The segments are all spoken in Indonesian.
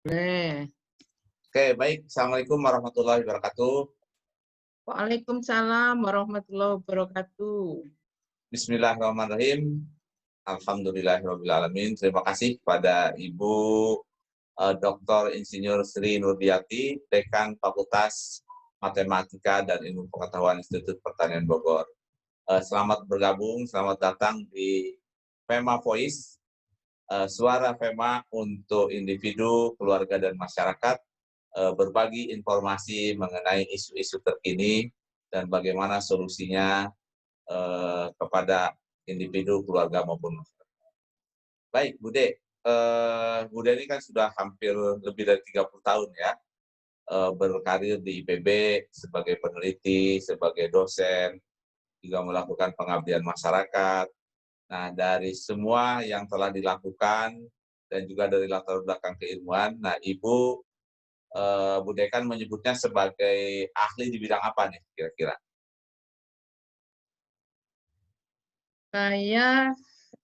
Boleh. Oke, baik. Assalamualaikum warahmatullahi wabarakatuh. Waalaikumsalam warahmatullahi wabarakatuh. Bismillahirrahmanirrahim. Alhamdulillahirrahmanirrahim. Terima kasih kepada Ibu Dr. Insinyur Sri Nurdiati, Dekan Fakultas Matematika dan Ilmu Pengetahuan Institut Pertanian Bogor. Selamat bergabung, selamat datang di FEMA Voice, suara FEMA untuk individu, keluarga, dan masyarakat, berbagi informasi mengenai isu-isu terkini dan bagaimana solusinya kepada individu, keluarga maupun masyarakat. Baik, Bude. Bude ini kan sudah hampir lebih dari 30 tahun ya, berkarir di IPB sebagai peneliti, sebagai dosen, juga melakukan pengabdian masyarakat. Nah, dari semua yang telah dilakukan dan juga dari latar belakang keilmuan, nah Ibu Bude kan menyebutnya sebagai ahli di bidang apa nih kira-kira? Saya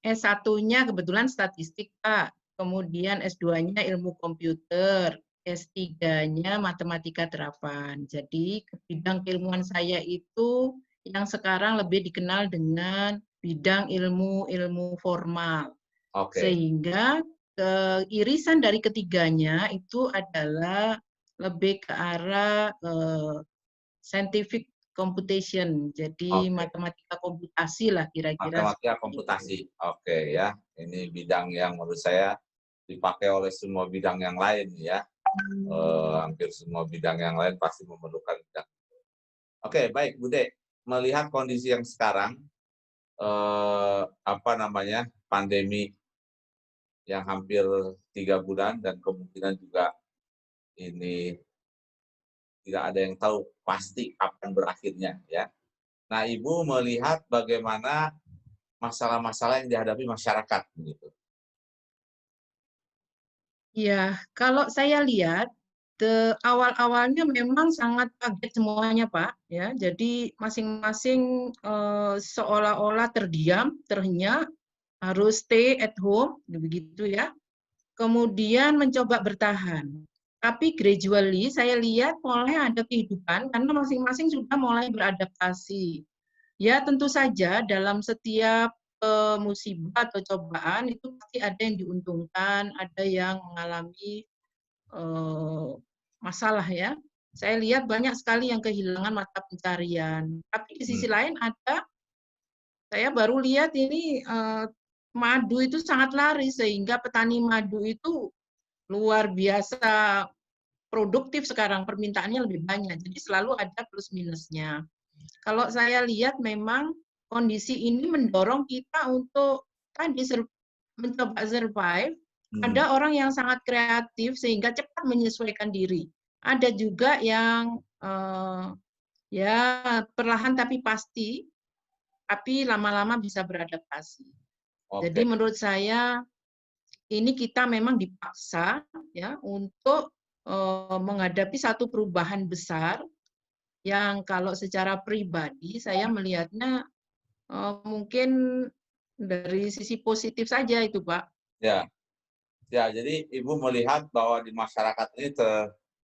S1-nya kebetulan statistik, Pak. Kemudian S2-nya ilmu komputer, S3-nya matematika terapan. Jadi bidang keilmuan saya itu yang sekarang lebih dikenal dengan bidang ilmu formal. Oke, Sehingga irisan dari ketiganya itu adalah lebih ke arah scientific computation, jadi oke. matematika komputasi lah kira-kira Matematika seperti itu. komputasi. Oke ya, ini bidang yang menurut saya dipakai oleh semua bidang yang lain ya. Hampir semua bidang yang lain pasti memerlukan bidang. Oke, baik Bude. Melihat kondisi yang sekarang, pandemi yang hampir 3 bulan dan kemungkinan juga ini tidak ada yang tahu pasti kapan berakhirnya ya. Nah, Ibu melihat bagaimana masalah-masalah yang dihadapi masyarakat begitu. Ya, kalau saya lihat awal-awalnya memang sangat kaget semuanya, Pak. Ya, jadi masing-masing seolah-olah terdiam, terhenyak, harus stay at home, begitu ya. Kemudian mencoba bertahan. Tapi gradually saya lihat mulai ada kehidupan karena masing-masing sudah mulai beradaptasi. Ya, tentu saja dalam setiap musibah atau cobaan itu pasti ada yang diuntungkan, ada yang mengalami masalah ya. Saya lihat banyak sekali yang kehilangan mata pencarian. Tapi di sisi Hmm, lain saya baru lihat ini madu itu sangat laris sehingga petani madu itu luar biasa produktif sekarang, permintaannya lebih banyak. Jadi selalu ada plus minusnya. Kalau saya lihat memang kondisi ini mendorong kita untuk tadi mencoba survive. hmm, Ada orang yang sangat kreatif sehingga cepat menyesuaikan diri. Ada juga yang ya perlahan tapi pasti, tapi lama-lama bisa beradaptasi. Jadi oke. menurut saya ini kita memang dipaksa ya untuk menghadapi satu perubahan besar yang kalau secara pribadi saya melihatnya mungkin dari sisi positif saja itu, Pak. Ya, ya. Jadi Ibu melihat bahwa di masyarakat ini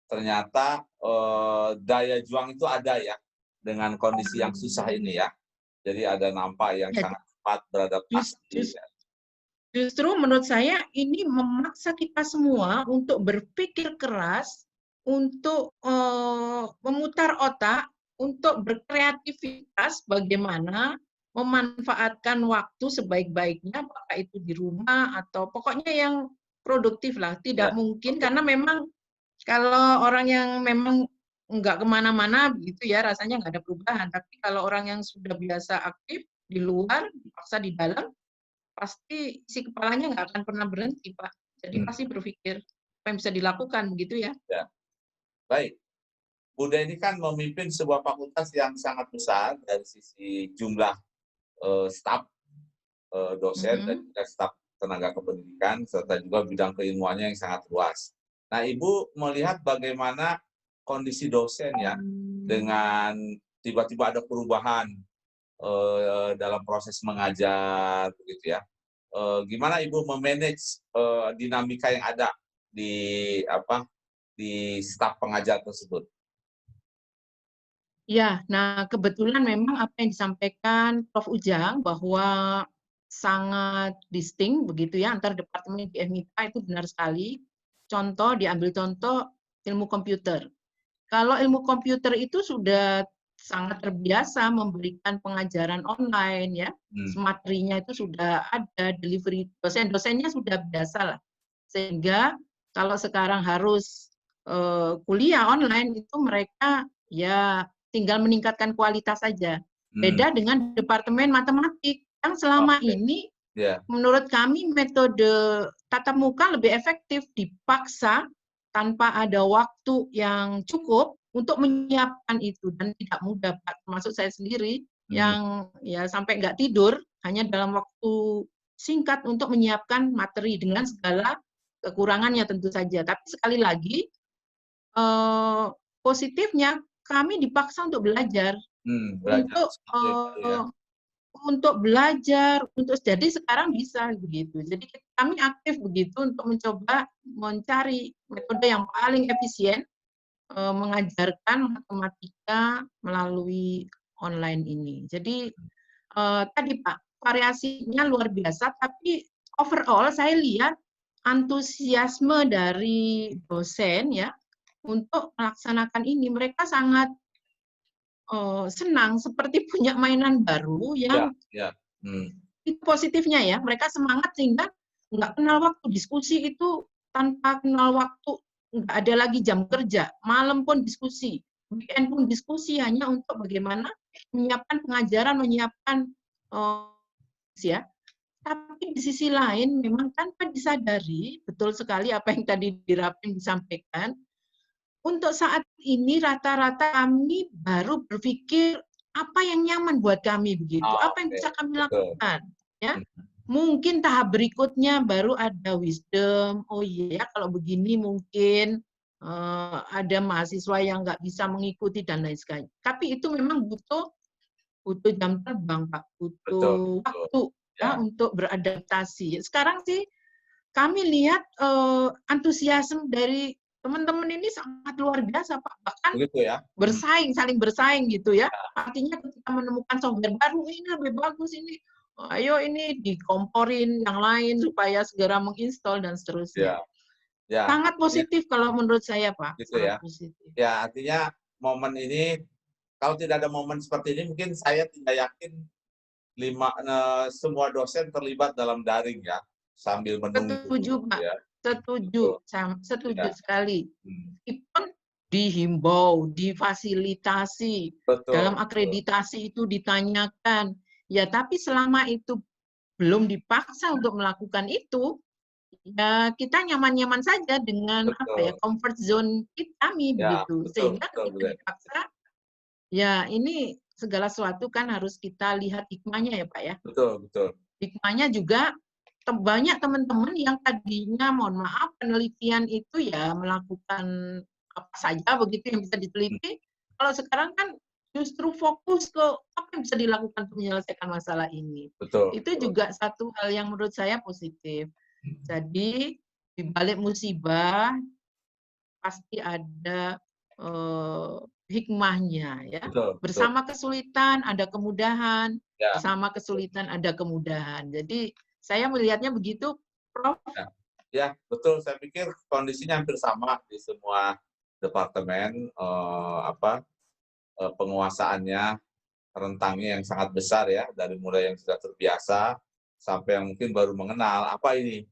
ternyata daya juang itu ada ya dengan kondisi yang susah ini ya. Jadi ada nampak yang Ya, sangat cepat jus- beradaptasi. jus- justru menurut saya ini memaksa kita semua untuk berpikir keras, untuk memutar otak, untuk berkreativitas bagaimana memanfaatkan waktu sebaik-baiknya, apakah itu di rumah atau pokoknya yang produktif lah. Ya, Tidak mungkin oke. karena memang kalau orang yang memang nggak kemana-mana begitu ya rasanya nggak ada perubahan. Tapi kalau orang yang sudah biasa aktif di luar, dipaksa di dalam, pasti isi kepalanya nggak akan pernah berhenti, Pak. Jadi Hmm, pasti berpikir apa yang bisa dilakukan begitu ya. ya. Baik. Bude ini kan memimpin sebuah fakultas yang sangat besar dari sisi jumlah staf dosen dan Mhm. juga staf tenaga kependidikan serta juga bidang keilmuannya yang sangat luas. Nah, Ibu melihat bagaimana kondisi dosen ya dengan tiba-tiba ada perubahan dalam proses mengajar begitu ya. Gimana Ibu memanage dinamika yang ada di staf pengajar tersebut? Ya, nah kebetulan memang apa yang disampaikan Prof. Ujang bahwa sangat distinct begitu ya antar departemen di FMIPA itu benar sekali. Contoh, diambil contoh ilmu komputer. Kalau ilmu komputer itu sudah sangat terbiasa memberikan pengajaran online ya, materinya itu sudah ada, delivery dosen-dosennya sudah biasa lah. Sehingga kalau sekarang harus kuliah online itu mereka ya tinggal meningkatkan kualitas saja. Beda dengan departemen matematik yang selama ini menurut kami metode tatap muka lebih efektif, dipaksa tanpa ada waktu yang cukup untuk menyiapkan itu dan tidak mudah Pak. Termasuk saya sendiri yang ya sampai nggak tidur hanya dalam waktu singkat untuk menyiapkan materi dengan segala kekurangannya tentu saja. Tapi sekali lagi positifnya kami dipaksa untuk belajar, untuk belajar, untuk jadi sekarang bisa begitu. Jadi kami aktif begitu untuk mencoba mencari metode yang paling efisien mengajarkan matematika melalui online ini. Jadi tadi Pak, variasinya luar biasa, tapi overall saya lihat antusiasme dari dosen ya untuk melaksanakan ini. Mereka sangat senang seperti punya mainan baru yang itu positifnya ya. Mereka semangat sehingga nggak kenal waktu. Diskusi itu tanpa kenal waktu, nggak ada lagi jam kerja. Malam pun diskusi, weekend pun diskusi hanya untuk bagaimana menyiapkan pengajaran, menyiapkan ya. Tapi di sisi lain memang tanpa disadari, betul sekali apa yang tadi Dirapin disampaikan, untuk saat ini rata-rata kami baru berpikir apa yang nyaman buat kami begitu, apa yang bisa kami lakukan, ya. Mungkin tahap berikutnya baru ada wisdom, oh iya kalau begini mungkin ada mahasiswa yang nggak bisa mengikuti dan lain sebagainya. Tapi itu memang butuh jam terbang Pak, butuh waktu ya untuk beradaptasi. Sekarang sih kami lihat antusiasme dari teman-teman ini sangat luar biasa Pak, bahkan bersaing, saling bersaing gitu ya. Artinya ketika menemukan software baru ini lebih bagus ini, ayo ini dikomporin yang lain supaya segera menginstall dan seterusnya. Sangat positif kalau menurut saya Pak. Gitu sangat ya. Positif. Ya artinya momen ini kalau tidak ada momen seperti ini mungkin saya tidak yakin semua dosen terlibat dalam daring ya sambil menunggu. Setuju Pak. Ya. Setuju sekali. Meskipun dihimbau, difasilitasi, dalam akreditasi itu ditanyakan, ya tapi selama itu belum dipaksa untuk melakukan itu, ya kita nyaman-nyaman saja dengan comfort zone kami begitu. Sehingga ketika dipaksa, ya ini segala sesuatu kan harus kita lihat hikmahnya ya Pak ya. Betul. Hikmahnya juga banyak teman-teman yang tadinya mohon maaf penelitian itu ya melakukan apa saja begitu yang bisa diteliti. Kalau sekarang kan justru fokus ke apa yang bisa dilakukan untuk menyelesaikan masalah ini. Itu juga satu hal yang menurut saya positif. Jadi di balik musibah pasti ada hikmahnya ya. Bersama kesulitan ada kemudahan, bersama kesulitan ada kemudahan. Jadi saya melihatnya begitu, Prof. Ya, betul. Saya pikir kondisinya hampir sama di semua departemen, penguasaannya, rentangnya yang sangat besar ya, dari mulai yang sudah terbiasa sampai yang mungkin baru mengenal apa ini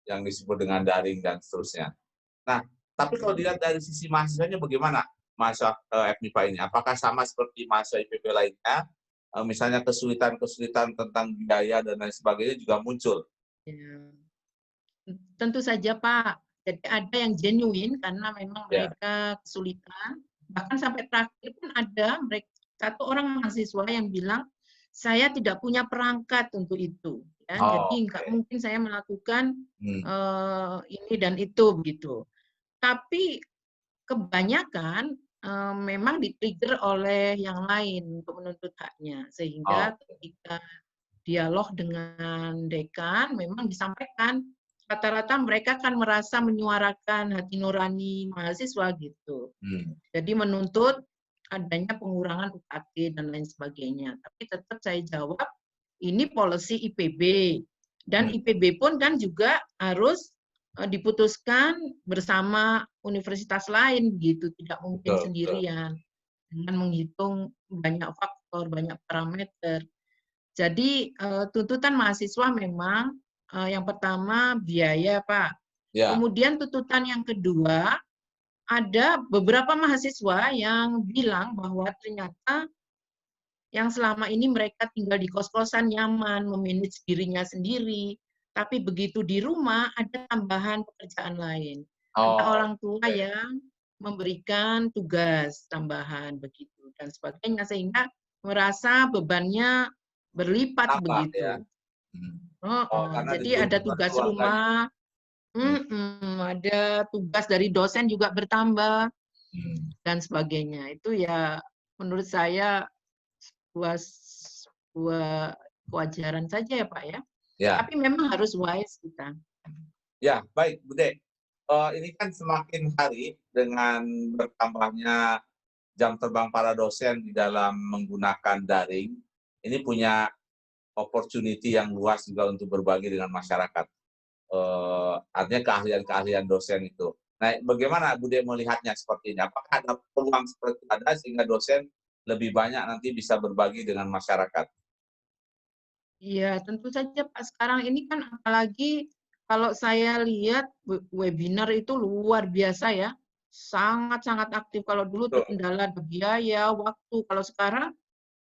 yang disebut dengan daring dan seterusnya. Nah, tapi kalau dilihat dari sisi mahasiswanya bagaimana mahasiswa FMIPA ini? Apakah sama seperti mahasiswa IPB lainnya? Misalnya kesulitan-kesulitan tentang biaya dan lain sebagainya juga muncul? Ya. Tentu saja Pak. Jadi ada yang genuine karena memang mereka kesulitan. Bahkan sampai terakhir pun ada satu orang mahasiswa yang bilang, saya tidak punya perangkat untuk itu. Ya. Jadi nggak mungkin saya melakukan ini dan itu begitu. Tapi kebanyakan memang di-trigger oleh yang lain untuk menuntut haknya. Sehingga ketika dialog dengan dekan memang disampaikan rata-rata mereka kan merasa menyuarakan hati nurani mahasiswa gitu. Jadi menuntut adanya pengurangan UKT dan lain sebagainya. Tapi tetap saya jawab, ini policy IPB. Dan IPB pun kan juga harus diputuskan bersama universitas lain gitu, tidak mungkin sendirian dengan menghitung banyak faktor, banyak parameter. Jadi tuntutan mahasiswa memang yang pertama biaya, Pak. Kemudian tuntutan yang kedua, ada beberapa mahasiswa yang bilang bahwa ternyata yang selama ini mereka tinggal di kos-kosan nyaman, memanage dirinya sendiri, tapi begitu di rumah ada tambahan pekerjaan lain. Ada orang tua yang memberikan tugas tambahan begitu dan sebagainya sehingga merasa bebannya berlipat begitu. Jadi ada tugas rumah, ada tugas dari dosen juga bertambah dan sebagainya. Itu ya menurut saya sebuah kewajaran saja ya Pak ya. Tapi memang harus wise kita. Ya, baik, Bude. Ini kan semakin hari dengan bertambahnya jam terbang para dosen di dalam menggunakan daring, ini punya opportunity yang luas juga untuk berbagi dengan masyarakat. Artinya keahlian-keahlian dosen itu. Nah, bagaimana Bude melihatnya seperti ini? Apakah ada peluang seperti itu ada sehingga dosen lebih banyak nanti bisa berbagi dengan masyarakat? Iya, tentu saja Pak. Sekarang ini kan apalagi kalau saya lihat webinar itu luar biasa ya. Sangat-sangat aktif. Kalau dulu terkendala biaya, waktu. Kalau sekarang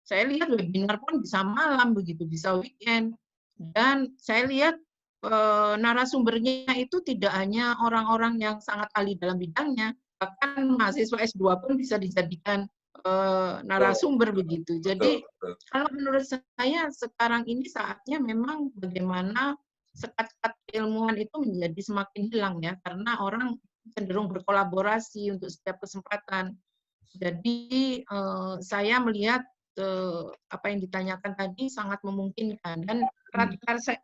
saya lihat webinar pun bisa malam begitu, bisa weekend. Dan saya lihat narasumbernya itu tidak hanya orang-orang yang sangat ahli dalam bidangnya, bahkan mahasiswa S2 pun bisa dijadikan narasumber begitu. Jadi kalau menurut saya sekarang ini saatnya memang bagaimana sekat-sekat keilmuan itu menjadi semakin hilang ya, karena orang cenderung berkolaborasi untuk setiap kesempatan. Jadi saya melihat apa yang ditanyakan tadi sangat memungkinkan dan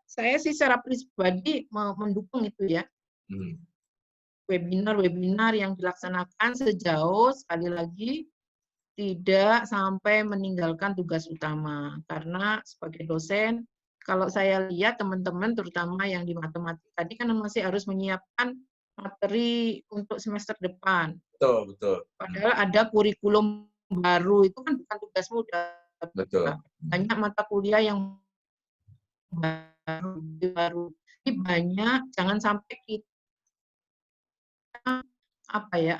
saya sih secara pribadi mendukung itu ya. Webinar-webinar yang dilaksanakan sejauh sekali lagi tidak sampai meninggalkan tugas utama. Karena sebagai dosen, kalau saya lihat teman-teman terutama yang di matematika tadi kan masih harus menyiapkan materi untuk semester depan. Betul. Padahal ada kurikulum baru, itu kan bukan tugas mudah. Betul. Banyak mata kuliah yang baru. Jadi banyak, jangan sampai kita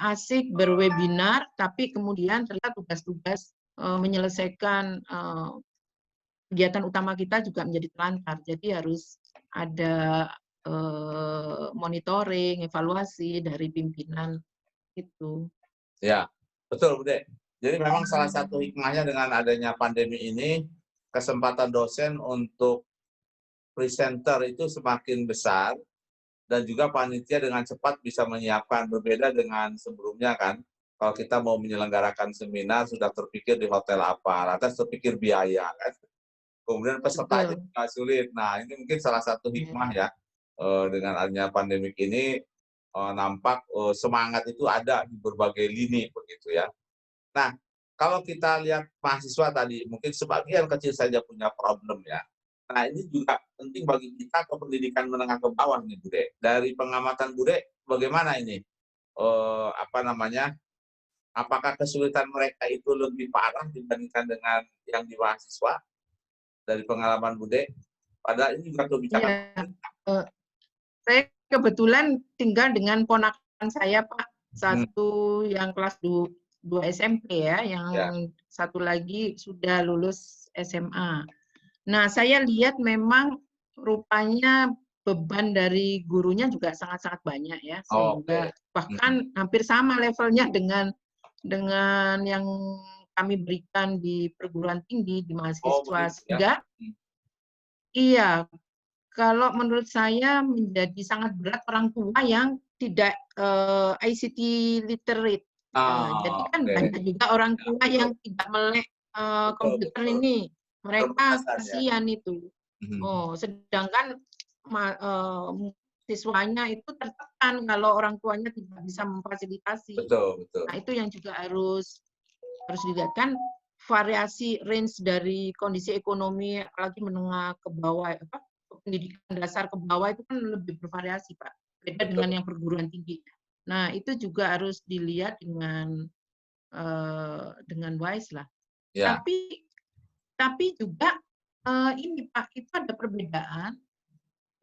asik berwebinar, tapi kemudian ternyata tugas-tugas menyelesaikan kegiatan utama kita juga menjadi terlantar. Jadi harus ada monitoring, evaluasi dari pimpinan itu. Ya, betul, Bude. Jadi memang salah satu hikmahnya dengan adanya pandemi ini, kesempatan dosen untuk presenter itu semakin besar, dan juga panitia dengan cepat bisa menyiapkan, berbeda dengan sebelumnya kan. Kalau kita mau menyelenggarakan seminar, sudah terpikir di hotel apa, lantas terpikir biaya kan. Kemudian pesertanya juga sulit. Nah, ini mungkin salah satu hikmah ya, dengan adanya pandemik ini, nampak semangat itu ada di berbagai lini begitu ya. Nah, kalau kita lihat mahasiswa tadi, mungkin sebagian kecil saja punya problem ya. Nah, ini juga penting bagi kita ke pendidikan menengah ke bawah nih, Bude. Dari pengamatan Bude, bagaimana ini? Apakah kesulitan mereka itu lebih parah dibandingkan dengan yang di mahasiswa? Dari pengalaman Bude, padahal ini juga kebijakan. Saya kebetulan tinggal dengan ponakan saya, Pak. Satu yang kelas 2 SMP ya, yang satu lagi sudah lulus SMA. Nah, saya lihat memang rupanya beban dari gurunya juga sangat-sangat banyak ya, sehingga bahkan hampir sama levelnya dengan yang kami berikan di perguruan tinggi, di mahasiswa. Sehingga iya, kalau menurut saya menjadi sangat berat orang tua yang tidak ICT literate. Jadi kan banyak juga orang tua yang tidak melek komputer ini. Mereka kasihan itu. Sedangkan siswanya itu tertekan kalau orang tuanya tidak bisa memfasilitasi. Betul, betul. Nah, itu yang juga harus dilihat kan, variasi range dari kondisi ekonomi apalagi menengah ke bawah, pendidikan dasar ke bawah itu kan lebih bervariasi, Pak. Beda dengan Betul. yang perguruan tinggi. Nah, itu juga harus dilihat dengan wise lah. Ya. Tapi juga ini Pak, itu ada perbedaan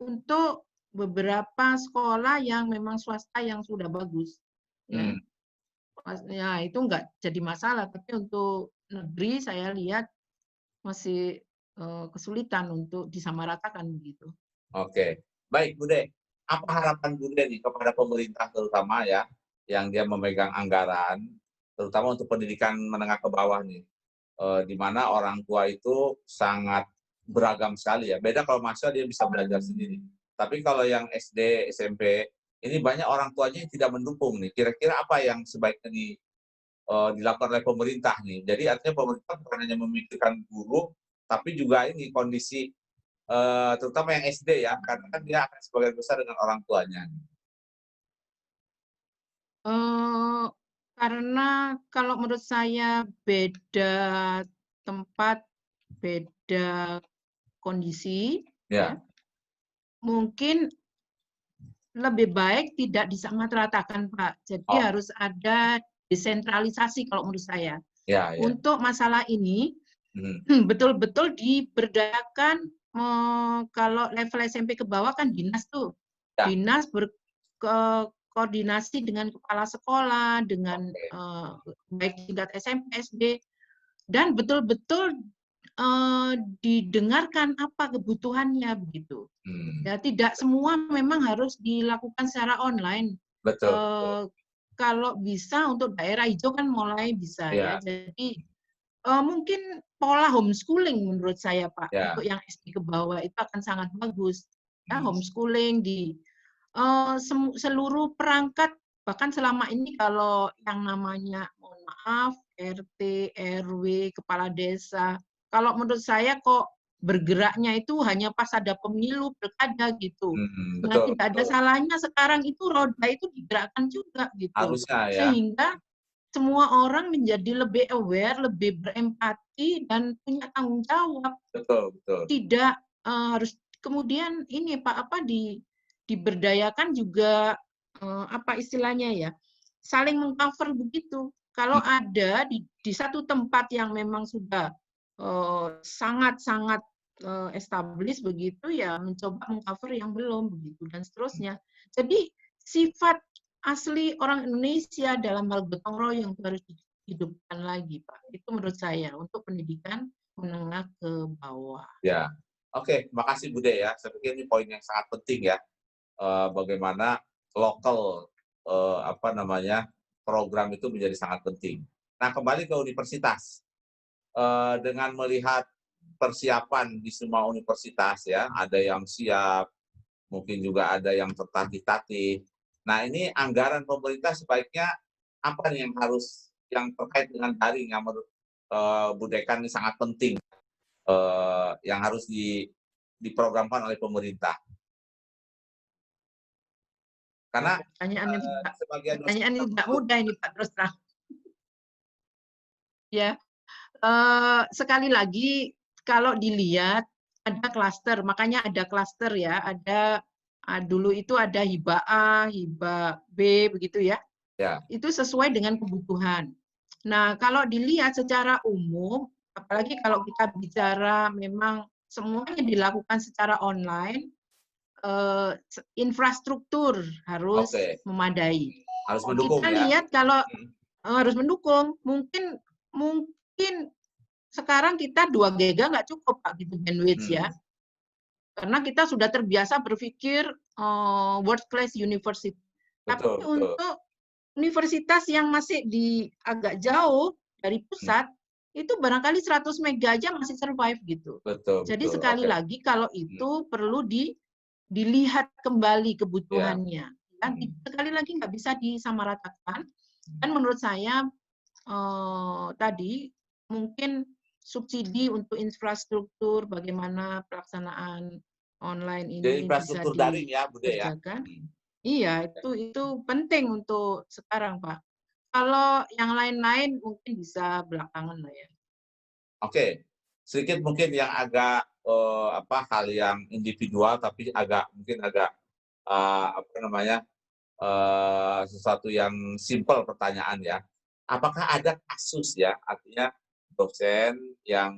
untuk beberapa sekolah yang memang swasta yang sudah bagus. Ya. Ya, itu enggak jadi masalah, tapi untuk negeri saya lihat masih kesulitan untuk disamaratakan begitu. Oke. Baik, Bude. Apa harapan Bude nih kepada pemerintah terutama ya, yang dia memegang anggaran, terutama untuk pendidikan menengah ke bawah nih, di mana orang tua itu sangat beragam sekali ya. Beda kalau mahasiswa dia bisa belajar sendiri. Tapi kalau yang SD, SMP, ini banyak orang tuanya yang tidak mendukung nih. Kira-kira apa yang sebaiknya dilakukan oleh pemerintah nih? Jadi artinya pemerintah bukan hanya memikirkan guru, tapi juga ini kondisi terutama yang SD ya, karena kan dia akan sebagian besar dengan orang tuanya. Karena kalau menurut saya beda tempat, beda kondisi, ya, Ya. mungkin lebih baik tidak disamaratakan, Pak. Jadi Oh, harus ada desentralisasi kalau menurut saya. ya, ya. Untuk masalah ini betul-betul diberdayakan, kalau level SMP ke bawah kan dinas tuh. Ya. Dinas berkoordinasi dengan kepala sekolah, dengan baik tingkat SMP, SD, dan betul-betul didengarkan apa kebutuhannya begitu. Ya, tidak semua memang harus dilakukan secara online. Betul. Kalau bisa untuk daerah hijau kan mulai bisa ya. Ya. Jadi mungkin pola homeschooling menurut saya, Pak, Ya. untuk yang SD ke bawah itu akan sangat bagus. Ya, Hmm. homeschooling di seluruh perangkat, bahkan selama ini kalau yang namanya, mohon maaf, RT, RW, kepala desa, kalau menurut saya kok bergeraknya itu hanya pas ada pemilu, pilkada gitu. Nah, Betul, tidak ada betul. salahnya sekarang itu roda itu digerakkan juga gitu. Harusnya ya. Sehingga semua orang menjadi lebih aware, lebih berempati dan punya tanggung jawab. Betul, betul. Tidak harus kemudian ini Pak, diberdayakan juga, apa istilahnya ya, saling meng-cover begitu. Kalau ada di satu tempat yang memang sudah sangat-sangat established begitu, ya mencoba meng-cover yang belum begitu dan seterusnya. Jadi sifat asli orang Indonesia dalam hal gotong royong harus dihidupkan lagi, Pak. Itu menurut saya untuk pendidikan menengah ke bawah. Ya. Oke, makasih Bude ya. Saya pikir ini poin yang sangat penting ya. Bagaimana lokal program itu menjadi sangat penting. Nah, kembali ke universitas. Dengan melihat persiapan di semua universitas ya, ada yang siap, mungkin juga ada yang tertatih-tatih. Nah, ini anggaran pemerintah sebaiknya apa nih yang terkait dengan daring yang menurut Bu Dekan ini sangat penting yang harus diprogramkan oleh pemerintah. Karena sebagian pertanyaan yang tidak mudah ini Pak, terus terang. Ya, sekali lagi kalau dilihat ada klaster, makanya ada klaster ya, ada dulu itu ada hibah A, hibah B begitu ya. Ya. Itu sesuai dengan kebutuhan. Nah, kalau dilihat secara umum, apalagi kalau kita bicara memang semuanya dilakukan secara online, infrastruktur harus memadai. Harus mendukung Kita ya. lihat kalau harus mendukung, mungkin sekarang kita 2 giga nggak cukup Pak gitu bandwidth ya. Karena kita sudah terbiasa berpikir world class university. Tapi untuk universitas yang masih agak jauh dari pusat, itu barangkali 100 mega aja masih survive gitu. Jadi sekali lagi kalau itu perlu dilihat kembali kebutuhannya. Dan sekali lagi nggak bisa disamaratakan. Dan menurut saya tadi mungkin subsidi untuk infrastruktur, bagaimana pelaksanaan online Jadi ini bisa infrastruktur daring ya, Bude ya. dikerjakan. Iya, itu penting untuk sekarang, Pak. Kalau yang lain-lain mungkin bisa belakangan lah ya. Oke, sedikit mungkin yang agak hal yang individual tapi mungkin agak apa namanya sesuatu yang simpel pertanyaan ya. Apakah ada kasus ya, artinya dosen yang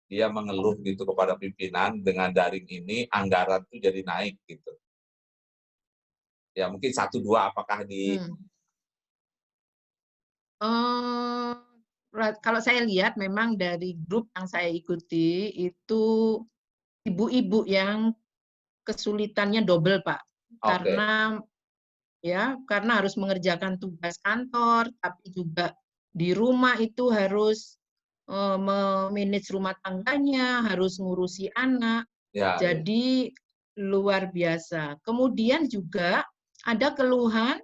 dia mengeluh gitu kepada pimpinan dengan daring ini anggaran tuh jadi naik gitu. Ya mungkin 1-2 apakah di Hmm. Kalau saya lihat memang dari grup yang saya ikuti itu ibu-ibu yang kesulitannya double, Pak. oke, Karena harus mengerjakan tugas kantor, tapi juga di rumah itu harus memanage rumah tangganya, harus ngurusi anak. ya, ya. Jadi luar biasa. Kemudian juga ada keluhan,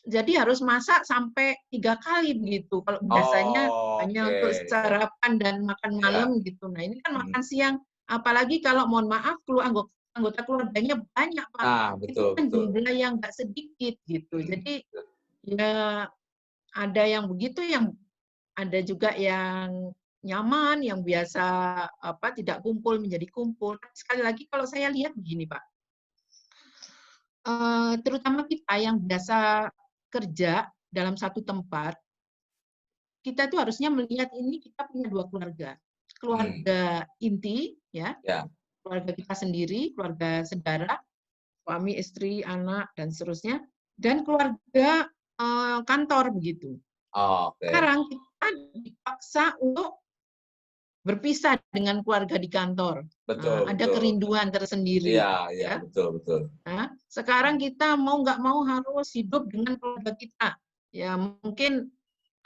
jadi harus masak sampai 3 kali begitu. Kalau biasanya hanya untuk Oke, ya, sarapan dan makan ya. malam gitu. Nah ini kan Mhm. makan siang, apalagi kalau mohon maaf anggota keluarganya banyak, Pak. Nah, Itu betul kan betul. jumlah yang nggak sedikit gitu. Mhm. Jadi ya ada yang begitu, yang ada juga yang nyaman, yang biasa tidak kumpul menjadi kumpul. Sekali lagi kalau saya lihat begini, Pak, terutama kita yang biasa kerja dalam satu tempat, kita tuh harusnya melihat ini kita punya 2 keluarga. Hmm, Keluarga inti, ya, ya, keluarga kita sendiri, keluarga saudara, suami, istri, anak, dan seterusnya, dan keluarga kantor begitu. oke. Sekarang kita dipaksa untuk berpisah dengan keluarga di kantor. Betul Ada betul. kerinduan tersendiri, Iya iya, ya. betul betul. Nah, sekarang kita mau nggak mau harus hidup dengan keluarga kita. Ya, mungkin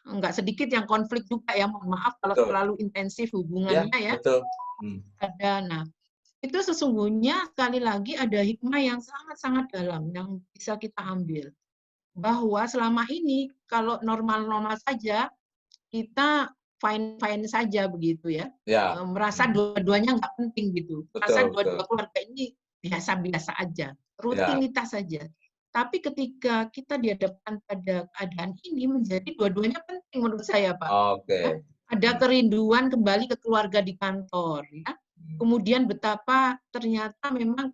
nggak sedikit yang konflik juga ya, mohon maaf kalau Betul. terlalu intensif Iya, hubungannya ya, betul. Hmm, ada. Nah, itu sesungguhnya sekali lagi ada hikmah yang sangat-sangat dalam yang bisa kita ambil. Bahwa selama ini kalau normal-normal saja, kita fine-fine saja begitu ya, ya. merasa Hmm, dua-duanya nggak penting gitu, merasa betul betul. dua-dua keluarga ini biasa-biasa aja, Ya, rutinitas saja. Tapi ketika kita dihadapkan pada keadaan ini menjadi dua-duanya penting menurut saya, Pak. Ya, oke. ada Hmm, kerinduan kembali ke keluarga di kantor ya. hmm, Kemudian betapa ternyata memang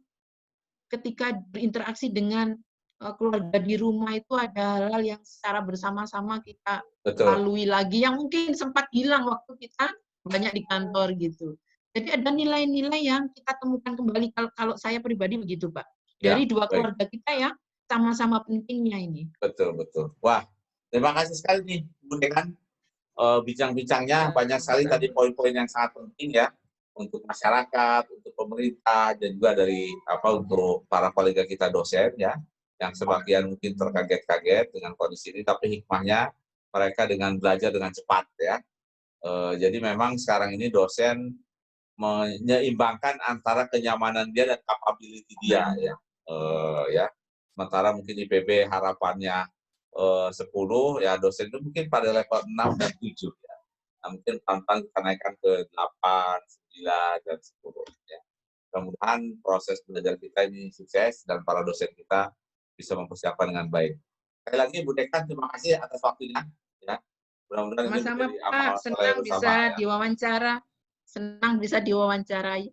ketika berinteraksi dengan keluarga di rumah itu ada hal-hal yang secara bersama-sama kita betul. lalui lagi yang mungkin sempat hilang waktu kita banyak di kantor gitu. Jadi ada nilai-nilai yang kita temukan kembali, kalau saya pribadi begitu, Pak. Ya, Dari dua baik. keluarga kita yang sama-sama pentingnya ini. Betul betul. Wah, terima kasih sekali nih, Bu Dekan. Bincang-bincangnya banyak sekali tadi Sama-sama. poin-poin yang sangat penting ya untuk masyarakat, untuk pemerintah, dan juga untuk para kolega kita dosen ya, yang sebagian mungkin terkaget-kaget dengan kondisi ini, tapi hikmahnya mereka dengan belajar dengan cepat ya. Jadi memang sekarang ini dosen menyeimbangkan antara kenyamanan dia dan capability dia ya. Ya. Sementara mungkin IPB harapannya 10, ya dosen itu mungkin pada level 6 dan 7 ya. Nah, mungkin pelan-pelan kita naikkan ke 8, 9, dan 10 ya. Mudah-mudahan proses belajar kita ini sukses dan para dosen kita bisa mempersiapkan dengan baik. Sekali lagi Bu Dekan, terima kasih atas waktunya ya. Mudah-mudahan ini Sama-sama, menjadi Pak, amal soleh senang bersama bisa ya. diwawancara. Senang bisa diwawancarai.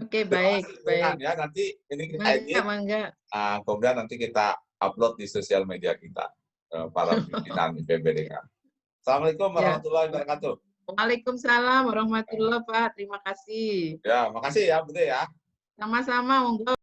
Oke, Terima baik, kasih Bu Dekan baik. ya. Nanti ini kita Mangga, edit, mangga. kemudian nanti kita upload di sosial media kita, para pimpinan IPBDK. Assalamualaikum Ya. warahmatullahi wabarakatuh. Waalaikumsalam warahmatullahi, Pak. Terima kasih. Ya, makasih ya, Bude ya. Sama-sama, monggo.